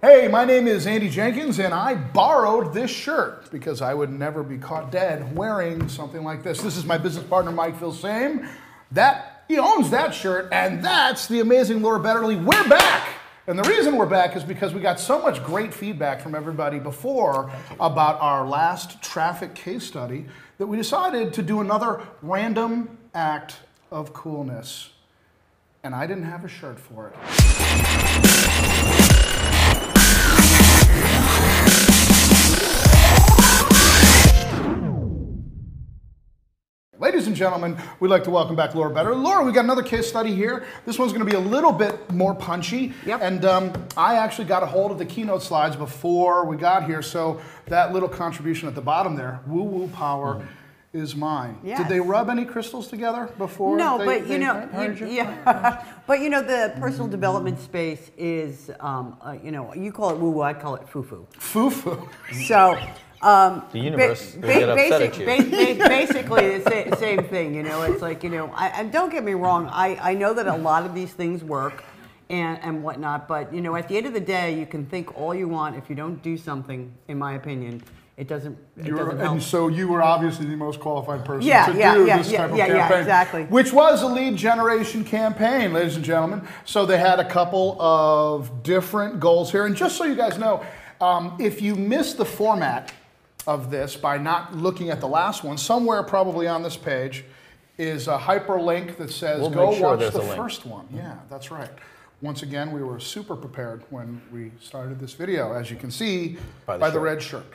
Hey, my name is Andy Jenkins, and I borrowed this shirt because I would never be caught dead wearing something like this. This is my business partner, Mike Vilsame. He owns that shirt, and that's the amazing Laura Betterly. We're back! And the reason we're back is because we got so much great feedback from everybody before about our last traffic case study that we decided to do another random act of coolness. And I didn't have a shirt for it. Ladies and gentlemen, we'd like to welcome back Laura Betterly. Laura, we got another case study here. This one's going to be a little bit more punchy. Yep. And I actually got a hold of the keynote slides before we got here, so that little contribution at the bottom there, woo-woo power, is mine. Yes. Did they rub any crystals together before? No, but but you know, the personal development space is, you call it woo-woo, I call it foo-foo. Foo-foo. So. The universe will get upset at you. Basically, the same thing. You know, it's like, and don't get me wrong. I know that a lot of these things work, and whatnot. But at the end of the day, you can think all you want. If you don't do something, in my opinion, it doesn't help. And so you were obviously the most qualified person to do this type of campaign. Yeah, exactly. Which was a lead generation campaign, ladies and gentlemen. So they had a couple of different goals here. And just so you guys know, if you missed the format of this by not looking at the last one, somewhere probably on this page is a hyperlink that says go watch the first one. Yeah, that's right. Once again, we were super prepared when we started this video, as you can see by the red shirt.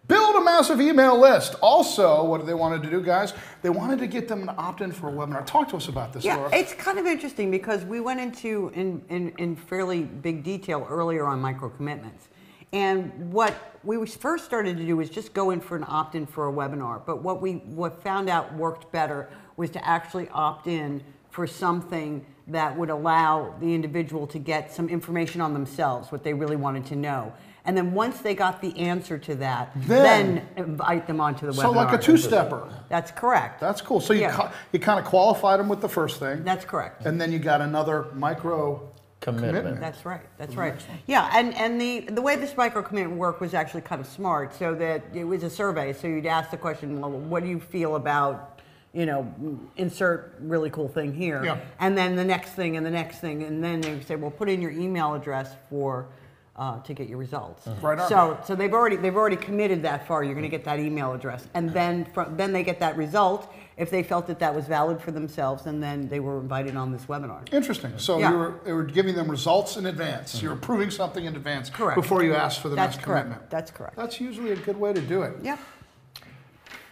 Build a massive email list. Also, what they wanted to do, guys? They wanted to get them to opt in for a webinar. Talk to us about this, Laura. It's kind of interesting because we went into in fairly big detail earlier on micro commitments. And what we first started to do was just go in for an opt-in for a webinar. But what found out worked better was to actually opt in for something that would allow the individual to get some information on themselves, what they really wanted to know. And then once they got the answer to that, then invite them onto the webinar. So like a two-stepper. That's correct. That's cool. So you kind of qualified them with the first thing. That's correct. And then you got another micro commitment. That's right. That's right. Yeah, and the way this micro commitment worked was actually kind of smart. So that it was a survey. So you'd ask the question, well, what do you feel about, insert really cool thing here, and then the next thing and the next thing, and then they say, well, put in your email address for to get your results. Right on. So they've already committed that far. You're going to get that email address, and then they get that result. If they felt that was valid for themselves, and then they were invited on this webinar. Interesting. So you were giving them results in advance. You're approving something in advance before you ask for the next commitment. That's correct. That's usually a good way to do it. Yeah.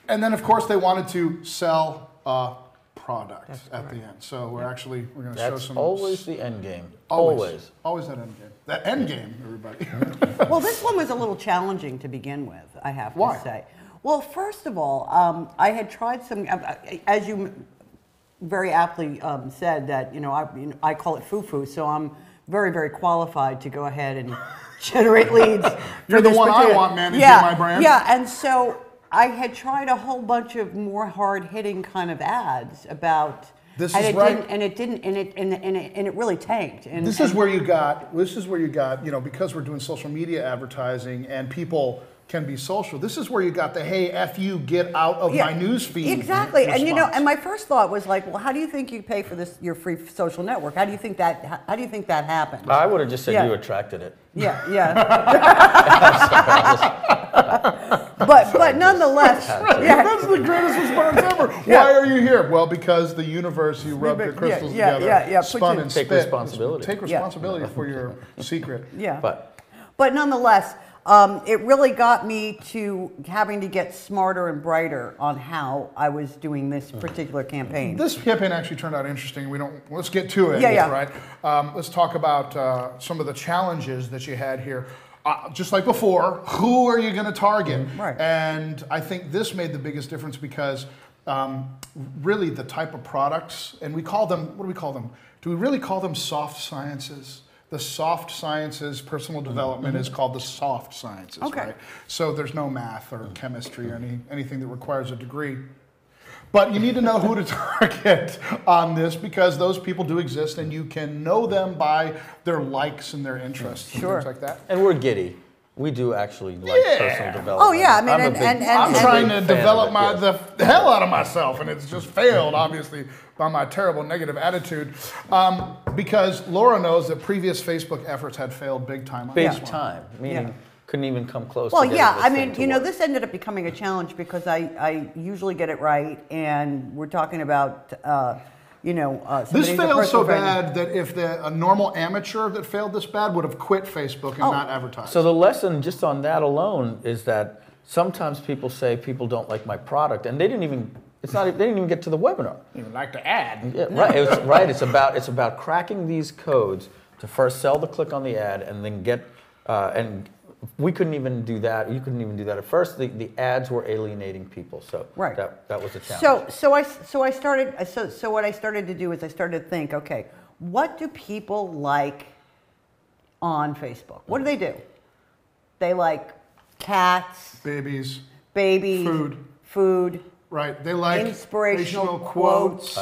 And then, of course, they wanted to sell a product at the end. So we're going to show some. That's always the end game. Always that end game. That end game, everybody. Well, this one was a little challenging to begin with, I have to say. Well, first of all, I had tried some, as you very aptly said, that I call it foo-foo, so I'm very, very qualified to go ahead and generate leads. You're the one I want managing my brand. Yeah, and so I had tried a whole bunch of more hard-hitting kind of ads about. This and is it right. Didn't, and it really tanked. And this is where you got, because we're doing social media advertising and people can be social. This is where you got the, hey, F you, get out of my news feed. Exactly. Response. And my first thought was like, well, how do you think you pay for your free social network? How do you think that happened? I would have just said you attracted it. Yeah. but nonetheless, that's the greatest response ever. Why are you here? Well, because the universe, you rubbed your crystals together, spun and take spit. responsibility. Take responsibility for your secret. Yeah. But nonetheless, it really got me to having to get smarter and brighter on how I was doing this particular campaign. This campaign actually turned out interesting. Let's get to it. Right. Let's talk about some of the challenges that you had here. Just like before, who are you going to target? Right. And I think this made the biggest difference because really the type of products, and we call them, what do we call them? Do we really call them soft sciences? The soft sciences, personal development is called the soft sciences, right? So there's no math or chemistry or anything that requires a degree. But you need to know who to target on this because those people do exist and you can know them by their likes and their interests and things like that. And we're giddy. We do actually like personal development. Oh yeah, I mean, I'm trying to develop the hell out of myself, and it's just failed, obviously, by my terrible negative attitude. Because Laura knows that previous Facebook efforts had failed big time. Big time, meaning couldn't even come close. Well, to yeah, this I mean, thing to work. this ended up becoming a challenge because I usually get it right, and we're talking about. This failed so bad that if a normal amateur that failed this bad would have quit Facebook and not advertised. So the lesson just on that alone is that sometimes people say people don't like my product, and they didn't even get to the webinar. Even like to ad. Yeah, right. It's about cracking these codes to first sell the click on the ad, and then get and. We couldn't even do that. You couldn't even do that at first. The ads were alienating people, so that was a challenge. So what I started to do is I started to think, okay, what do people like on Facebook? What do they do? They like cats, babies, food. Right. They like inspirational quotes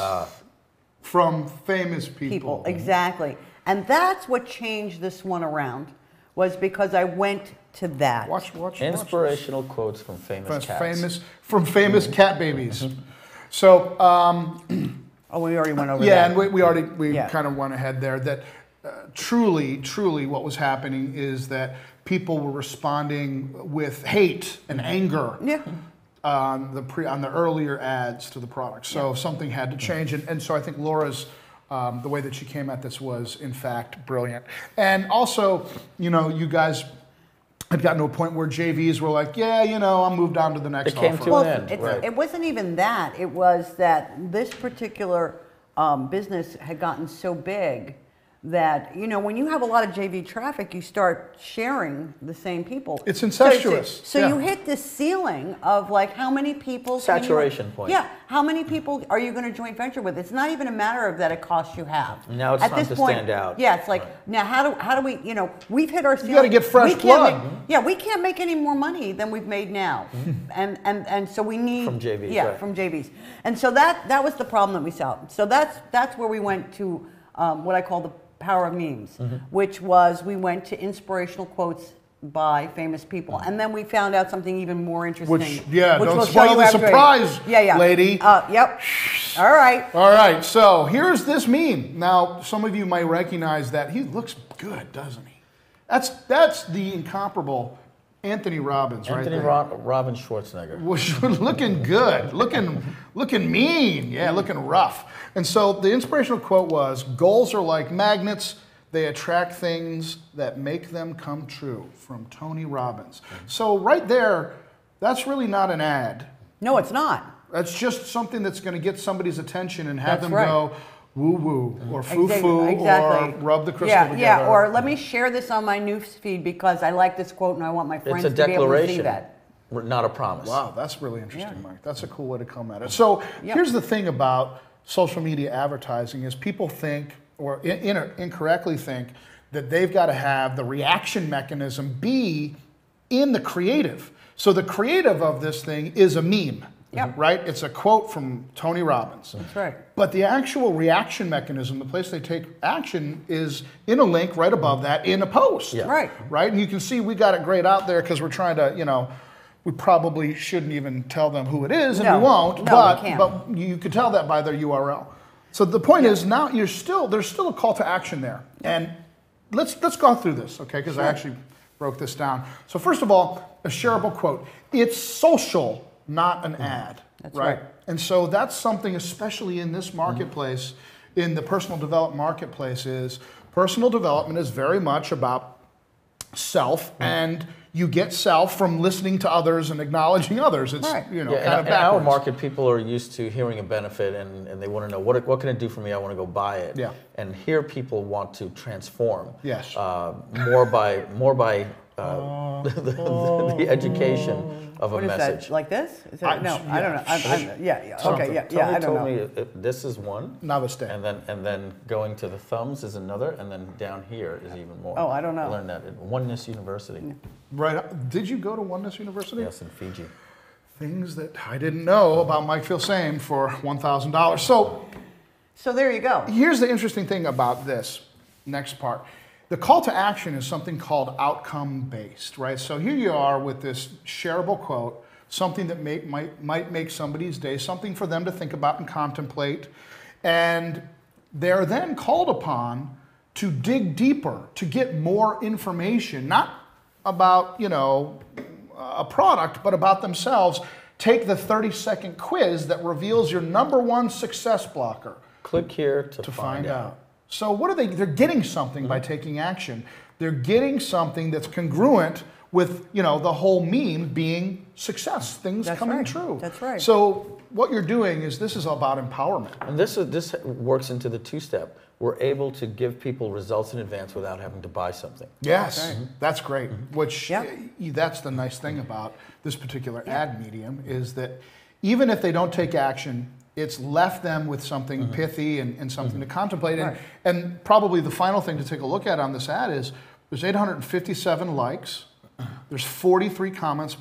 from famous people. Exactly, and that's what changed this one around. Was because I went to that. Watch. Inspirational quotes from famous cats. From famous cat babies. So. We already went over that. Yeah, and we kind of went ahead there. That truly, what was happening is that people were responding with hate and anger. Yeah. On the earlier ads to the product. So something had to change, and so I think Laura's. The way that she came at this was, in fact, brilliant. And also, you guys had gotten to a point where JVs were like, I'll move on to the next offer. It came to an end. Right. It wasn't even that. It was that this particular business had gotten so big that, when you have a lot of JV traffic, you start sharing the same people. It's incestuous. So you hit this ceiling of like how many people... Saturation point. Yeah. How many people are you going to joint venture with? It's not even a matter of that it costs you half. Now it's time to stand out. Yeah, it's like, now how do we, we've hit our ceiling. You got to get fresh blood. We can't make any more money than we've made now. And so we need... From JVs, Yeah, right. from JVs. And so that was the problem that we solved. So that's where we went to what I call the power of memes, which was we went to inspirational quotes by famous people, and then we found out something even more interesting. Which don't we'll spoil show you the after surprise, lady. Yep. All right. So here's this meme. Now, some of you might recognize that. He looks good, doesn't he? That's the incomparable Anthony Robbins, right there. Robbins Schwarzenegger. Looking good, looking mean, looking rough. And so the inspirational quote was, "Goals are like magnets; they attract things that make them come true." From Tony Robbins. So right there, that's really not an ad. No, it's not. That's just something that's going to get somebody's attention and have them go woo-woo or foo-foo or rub the crystal together. Yeah, or let me share this on my news feed because I like this quote and I want my friends to be able to see that. Not a promise. Wow, that's really interesting, Mike. That's a cool way to come at it. So here's the thing about social media advertising is people think, or incorrectly think, that they've got to have the reaction mechanism be in the creative. So the creative of this thing is a meme. Right? It's a quote from Tony Robbins. That's right. But the actual reaction mechanism, the place they take action, is in a link right above that in a post. Right. Right? And you can see we got it grayed out there because we're trying to, we probably shouldn't even tell them who it is, and we won't. We can't. But you could tell that by their URL. So the point is now there's still a call to action there. And let's go through this, okay? Because I actually broke this down. So first of all, a shareable quote. It's social, not an ad. That's right. And so that's something, especially in this marketplace, in the personal development marketplace, is personal development is very much about self, and you get self from listening to others and acknowledging others. It's kind of backwards. In our market, people are used to hearing a benefit and they want to know what can it do for me? I want to go buy it. Yeah. And here people want to transform. Yes. More by the education of What a is message. that? Like this? Is that, no, I don't know. Okay, Tony I don't told know. me this is one. Namaste. And then going to the thumbs is another, and then down here is even more. Oh, I don't know. I learned that at Oneness University. Right. Did you go to Oneness University? Yes, in Fiji. things that I didn't know about Mike Feel Same for $1,000. So there you go. Here's the interesting thing about this next part. The call to action is something called outcome based, right? So here you are with this shareable quote, something that might make somebody's day, something for them to think about and contemplate. And they're then called upon to dig deeper, to get more information, not about, a product, but about themselves. Take the 30-second quiz that reveals your #1 success blocker. Click here to find out. So what are they? They're getting something by taking action. They're getting something that's congruent with, the whole meme being success, things coming true. That's right. So what you're doing is this is about empowerment. And this works into the two-step. We're able to give people results in advance without having to buy something. Yes, that's great. Which that's the nice thing about this particular ad medium is that even if they don't take action, it's left them with something pithy and something to contemplate. And probably the final thing to take a look at on this ad is there's 857 likes, there's 43 comments,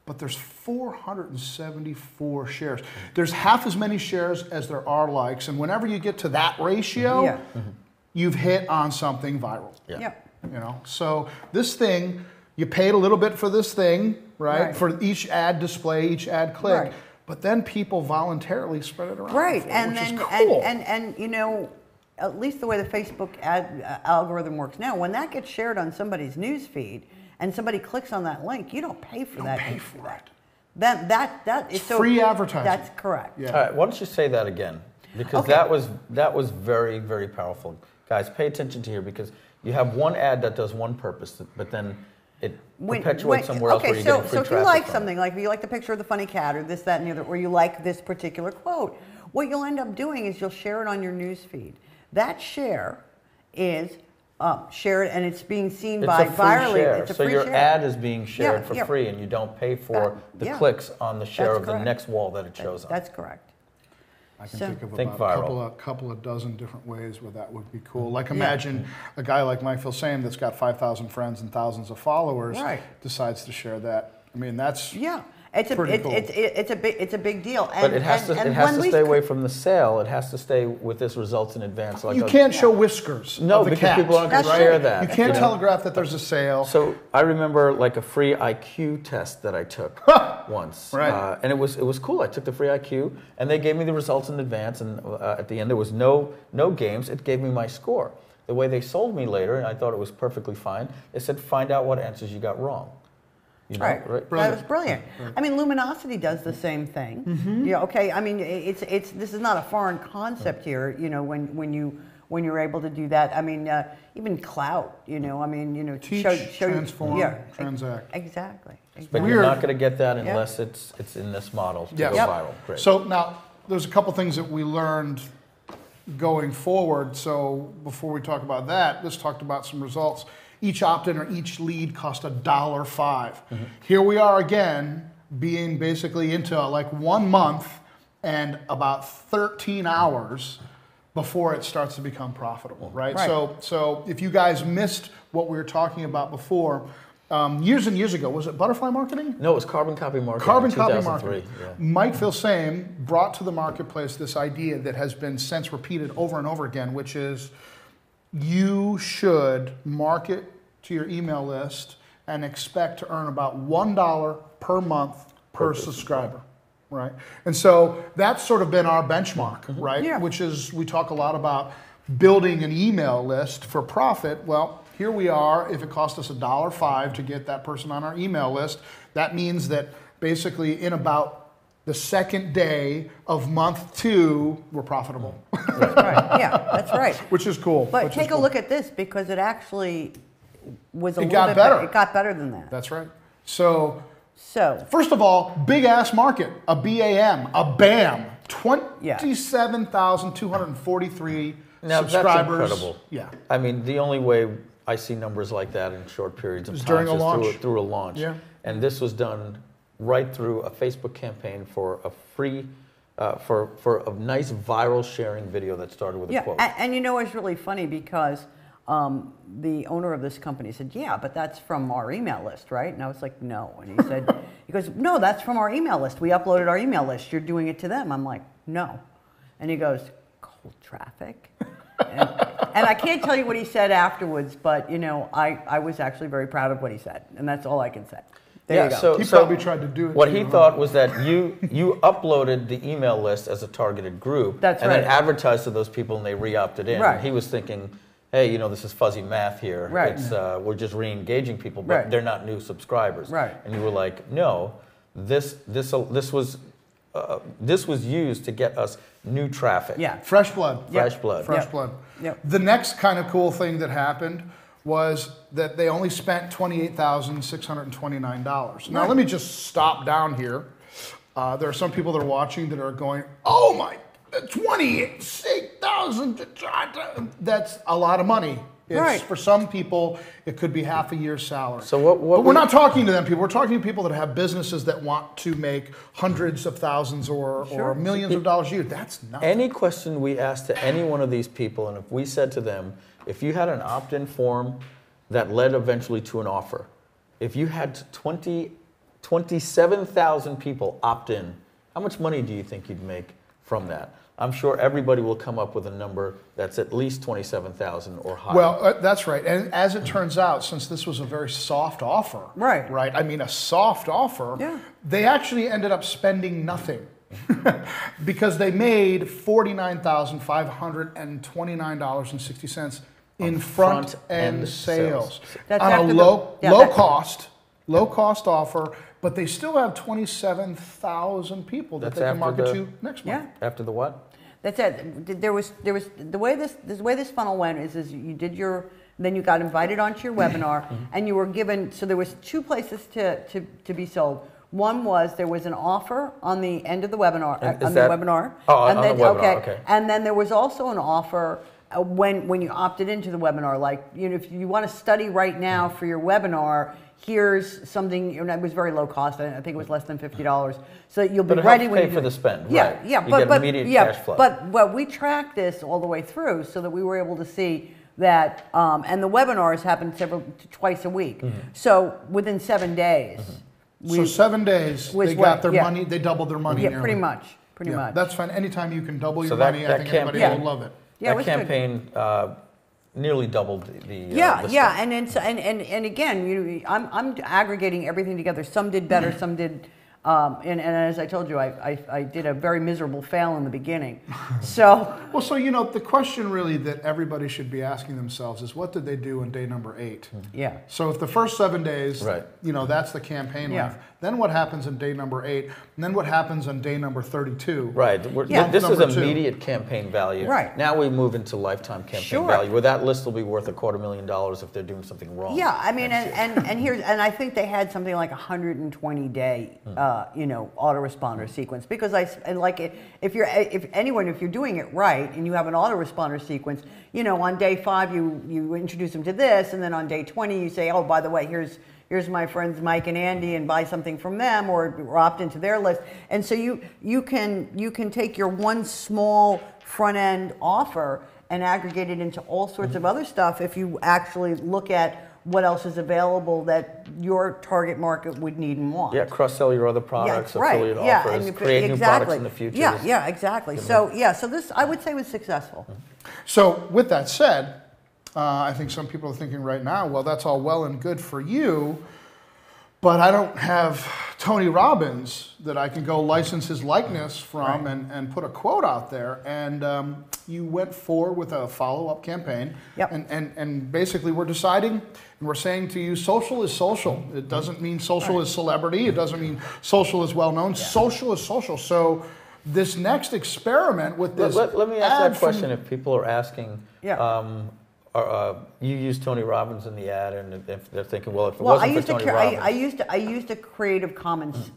but there's 474 shares. There's half as many shares as there are likes, and whenever you get to that ratio, you've hit on something viral. So this thing, you paid a little bit for this thing, right? For each ad display, each ad click, but then people voluntarily spread it around. Right, Which and is then cool. and at least the way the Facebook ad algorithm works now, when that gets shared on somebody's news feed and somebody clicks on that link, you don't pay for that. Pay for it. That is so free advertising. That's correct. All right, why don't you say that again? Because that was very, very powerful. Guys, pay attention to here because you have one ad that does one purpose, but then it perpetuates somewhere else where you're getting free so if you traffic like from something, like if you like the picture of the funny cat or this, that, and the other, or you like this particular quote, what you'll end up doing is you'll share it on your news feed. That share is shared and it's being seen It's a free virally. share. It's a so free your share. ad is being shared for free and you don't pay for the clicks on the share That's of the correct. next wall that it shows on. That's correct. I can think of Think about viral. a couple of dozen different ways where that would be cool. Like imagine a guy like Mike Feel Same that's got 5,000 friends and thousands of followers decides to share that. I mean, that's It's pretty cool. it's a big deal. But it has to stay away from the sale. It has to stay with this results in advance. Like you can't show whiskers. No, of the because cat. people aren't going to share that. You can't telegraph that there's a sale. So I remember like a free IQ test that I took once, and it was cool. I took the free IQ, and they gave me the results in advance. And at the end, there was no games. It gave me my score. The way they sold me later, and I thought it was perfectly fine. They said, find out what answers you got wrong. Right. That was brilliant. I mean, Luminosity does the same thing. I mean, it's this is not a foreign concept here. When you're able to do that. I mean, even clout. Teach, transform, transact. Exactly. But you're not going to get that unless it's in this model to go viral. Great. So now there's a couple things that we learned going forward. So before we talk about that, let's talk about some results. Each opt-in or each lead cost $1.05. Here we are again, being basically into like 1 month and about 13 hours before it starts to become profitable, right? So if you guys missed what we were talking about before, years and years ago, was it butterfly marketing? No, it was carbon copy marketing. Carbon in copy 2003. marketing. Yeah. Mike Feel Same brought to the marketplace this idea that has been since repeated over and over again, which is you should market to your email list and expect to earn about $1 per month per subscriber, right? And so that's sort of been our benchmark, right? Which is, we talk a lot about building an email list for profit. Well, here we are. If it cost us $1.05 to get that person on our email list, that means that basically in about the second day of month 2, we're profitable. That's right. Yeah, that's right. Which is cool. But take a look at this because it actually was a it little got bit better. It got better than that. That's right. So first of all, big ass market, a BAM, a BAM, 27,243 now, subscribers. That's incredible. Yeah. I mean, the only way I see numbers like that in short periods of time during a launch. is through a launch. Yeah. And this was done right through a Facebook campaign for a free, for a nice viral sharing video that started with a quote. And it's really funny because the owner of this company said, yeah, but that's from our email list, right? And I was like, no. And he said, he goes, no, that's from our email list. We uploaded our email list. You're doing it to them. I'm like, no. And he goes, cold traffic? And I can't tell you what he said afterwards, but I was actually very proud of what he said, and that's all I can say. There you go. So he probably tried to do it. What he thought was that you uploaded the email list as a targeted group, That's and right. then advertised to those people, and they re-opted in. Right. And he was thinking, hey, this is fuzzy math here. Right. It's we're just re-engaging people, but Right. they're not new subscribers. Right. And you were like, no, this was used to get us new traffic. Yeah. Fresh blood. Fresh blood. Fresh Yep. blood. Yep. The next kind of cool thing that happened was that they only spent $28,629. Now, let me just stop down here. There are some people that are watching that are going, oh my, 28,000. That's a lot of money. Right. For some people, it could be half a year's salary. So what but we're not talking to them people. We're talking to people that have businesses that want to make hundreds of thousands or millions of dollars a year. That's nothing. Any question we asked to any one of these people, and if we said to them, if you had an opt-in form that led eventually to an offer, if you had 27,000 people opt in, how much money do you think you'd make from that? I'm sure everybody will come up with a number that's at least 27,000 or higher. Well, that's right. And as it turns out, since this was a very soft offer, Right. I mean, a soft offer, Yeah. they actually ended up spending nothing because they made $49,529.60 in front end sales That's on a after low cost offer. But they still have 27,000 people that That's they can after market to next month. Yeah. After the what? That's it. There was the way this funnel went is you did then you got invited onto your webinar, and you were given. So there was two places to be sold. One was there was an offer on the end of the webinar. Oh, on the webinar, okay. And then there was also an offer when you opted into the webinar. Like if you want to study right now for your webinar, here's something. It was very low cost. I think it was less than $50. So that you'll be ready when you pay for the spend. Yeah, right. yeah. You get immediate cash flow. But we tracked this all the way through so that we were able to see that, and the webinars happened twice a week. So within 7 days. So 7 days, they got their money. They doubled their money. Yeah, nearly. pretty much. Pretty much. That's fine. Anytime you can double your that- money, that I think everybody campaign- will love it. Yeah, it that was good. campaign nearly doubled the Yeah, the yeah, spend. and again, I'm aggregating everything together. Some did better, some did, and as I told you, I did a very miserable fail in the beginning. So Well, so the question really that everybody should be asking themselves is, what did they do on day number 8? yeah, So if the first 7 days, Right. That's the campaign Yeah. length. Then what happens on day number 8? And then what happens on day number 32? Right. Yeah. This is Number 2. immediate campaign value. Right. Now we move into lifetime campaign Sure. value, where that list will be worth $250,000 if they're doing something wrong. yeah. I mean, and I think they had something like 120 day, autoresponder sequence because if you're doing it right and you have an autoresponder sequence, on day 5 you introduce them to this, and then on day 20 you say, oh, by the way, here's my friends Mike and Andy, and buy something from them or opt into their list. And so you can take your one small front end offer and aggregate it into all sorts of other stuff if you actually look at what else is available that your target market would need and want. Yeah, cross-sell your other products, right. affiliate Yeah, offers, and create new products in the future. Yeah, exactly. So this I would say was successful. So with that said, I think some people are thinking right now, well, that's all well and good for you, but I don't have Tony Robbins that I can go license his likeness from and put a quote out there. And you went forward with a follow-up campaign. Yep. And basically we're deciding, and we're saying to you, social is social. It doesn't mean social is celebrity. It doesn't mean social is well-known. Yeah. Social is social. So this next experiment with this Let me ask that question if people are asking. Yeah. You use Tony Robbins in the ad, and if they're thinking, well, if it wasn't for Tony Robbins, I used a Creative Commons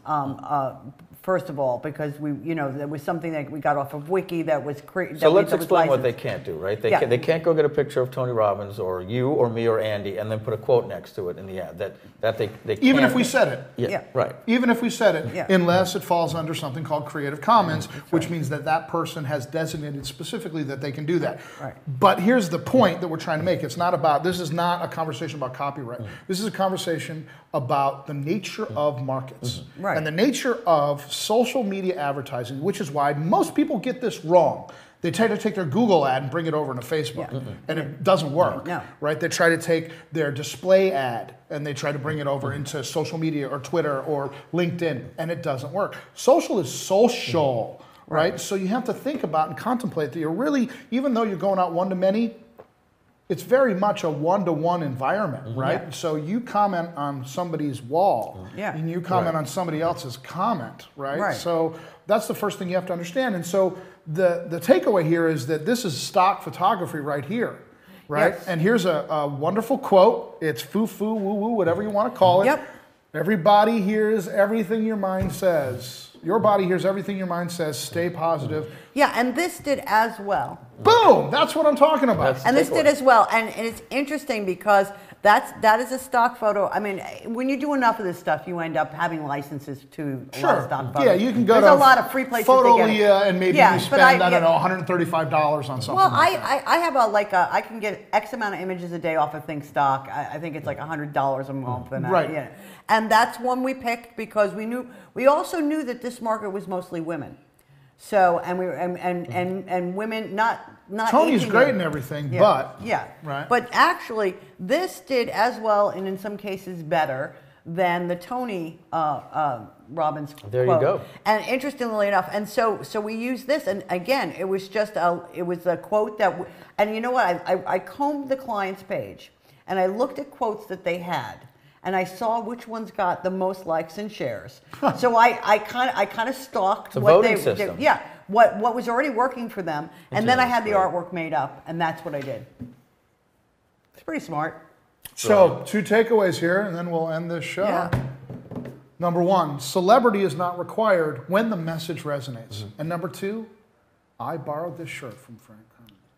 First of all, because there was something that we got off of Wiki that was So let's explain what they can't do, right? They can't go get a picture of Tony Robbins or you or me or Andy and then put a quote next to it in the ad. That they can't. Even if we said it. Yeah, right. Even if we said it, unless it falls under something called Creative Commons, which means that person has designated specifically that they can do that. Right. But here's the point that we're trying to make. This is not a conversation about copyright. This is a conversation about the nature of markets. Right. And the nature of social media advertising, which is why most people get this wrong. They try to take their Google ad and bring it over into Facebook, and it doesn't work, right? They try to take their display ad and they try to bring it over into social media or Twitter or LinkedIn, and it doesn't work. Social is social, right? So you have to think about and contemplate that you're really, even though you're going out one-to-many, it's very much a one-to-one environment, right? Yeah. So you comment on somebody's wall, and you comment on somebody else's comment, right? So that's the first thing you have to understand. And so the takeaway here is that this is stock photography right here, right? Yes. And here's a wonderful quote. It's foo-foo, woo-woo, whatever you want to call it. Yep. Everybody hears everything your mind says. Your body hears everything your mind says. Stay positive. Yeah, and this did as well. Boom! That's what I'm talking about. And this did as well. And it's interesting because that is a stock photo. I mean, when you do enough of this stuff, you end up having licenses to a lot of stock photos. Yeah, you can go There's a lot of free places to get it. and maybe you spend, I don't know, $135 on something. Well, like that. I have I can get X amount of images a day off of Think Stock. I think it's like $100 a month. Right. And that's one we picked because we also knew that this market was mostly women. So and women not Tony's great and everything, but right. But actually, this did as well and in some cases better than the Tony Robbins quote. There you go. And interestingly enough, and so we used this, and again, it was a quote that, and you know what? I combed the client's page, and I looked at quotes that they had. And I saw which ones got the most likes and shares. So I kind of stalked what they system. What was already working for them, and then I had the artwork made up, and that's what I did. It's pretty smart. So 2 takeaways here, and then we'll end this show. Yeah. Number 1, celebrity is not required when the message resonates. And number 2, I borrowed this shirt from Frank.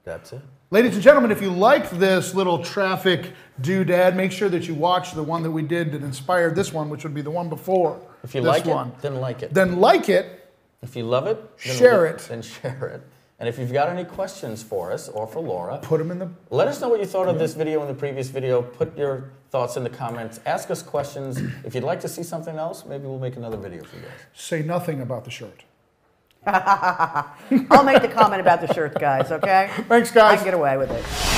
That's it. Ladies and gentlemen, if you liked this little traffic doodad, make sure that you watch the one that we did that inspired this one, which would be the one before. If you like it, then like it. Then like it. If you love it, then share it. Then share it. And if you've got any questions for us or for Laura, put them in the... Let us know what you thought of this video and the previous video. Put your thoughts in the comments. Ask us questions. If you'd like to see something else, maybe we'll make another video for you guys. Say nothing about the shirt. I'll make the comment about the shirt, guys, okay? Thanks, guys. I can get away with it.